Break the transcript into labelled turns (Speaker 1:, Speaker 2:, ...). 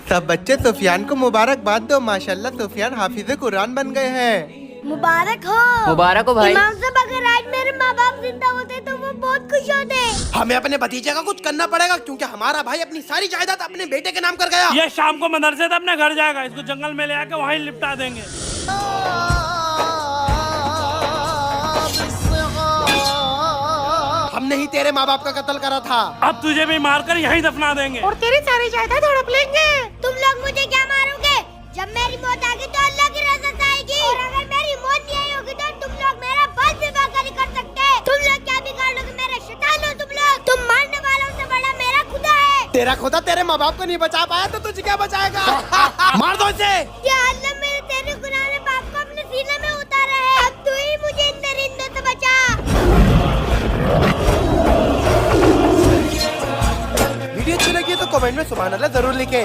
Speaker 1: सब बच्चे सुफियान को मुबारकबाद दो। माशाल्लाह सुफियान हाफिज़े कुरान बन गए हैं।
Speaker 2: मुबारक हो।
Speaker 3: मुबारक हो भाई।
Speaker 2: इमाम साहब, अगर आज मेरे माँ बाप जिंदा होते तो वो बहुत खुश होते।
Speaker 4: हमें अपने भतीजे का कुछ करना पड़ेगा, क्योंकि हमारा भाई अपनी सारी जायदाद अपने बेटे के नाम कर गया।
Speaker 5: ये शाम को मदरसे से अपने घर जाएगा, इसको जंगल में ले आके वहीं लिपटा देंगे।
Speaker 4: हमने ही तेरे माँ बाप का कत्ल करा था।
Speaker 5: अब तुझे भी मारकर यहीं दफना देंगे
Speaker 2: और तेरी सारी जायदाद हड़प लेंगे। तुम लोग मुझे क्या मारोगे? जब मेरी मौत आएगी तो अल्लाह की रज़ा आएगी, और अगर मेरी मौत नहीं आई होगी तो तुम लोग मेरा बस विवाह नहीं कर सकते। तुम लोग क्या बिगाड़ लोगे? मेरे शैतान हो तुम लोग। तुम मारने वालों से बड़ा मेरा खुदा है।
Speaker 4: तेरा खुदा तेरे माँ बाप को नहीं बचा पाया तो तुझे क्या बचाएगा? मार दो इसे।
Speaker 2: या अल्लाह, मेरे तेरे गुनाह पाप को अपने सीने में उतारा है। अब तू ही मुझे इन दरिंदों से बचा।
Speaker 1: वीडियो अच्छी लगी है तो कमेंट में सुभान अल्लाह जरूर लिखें।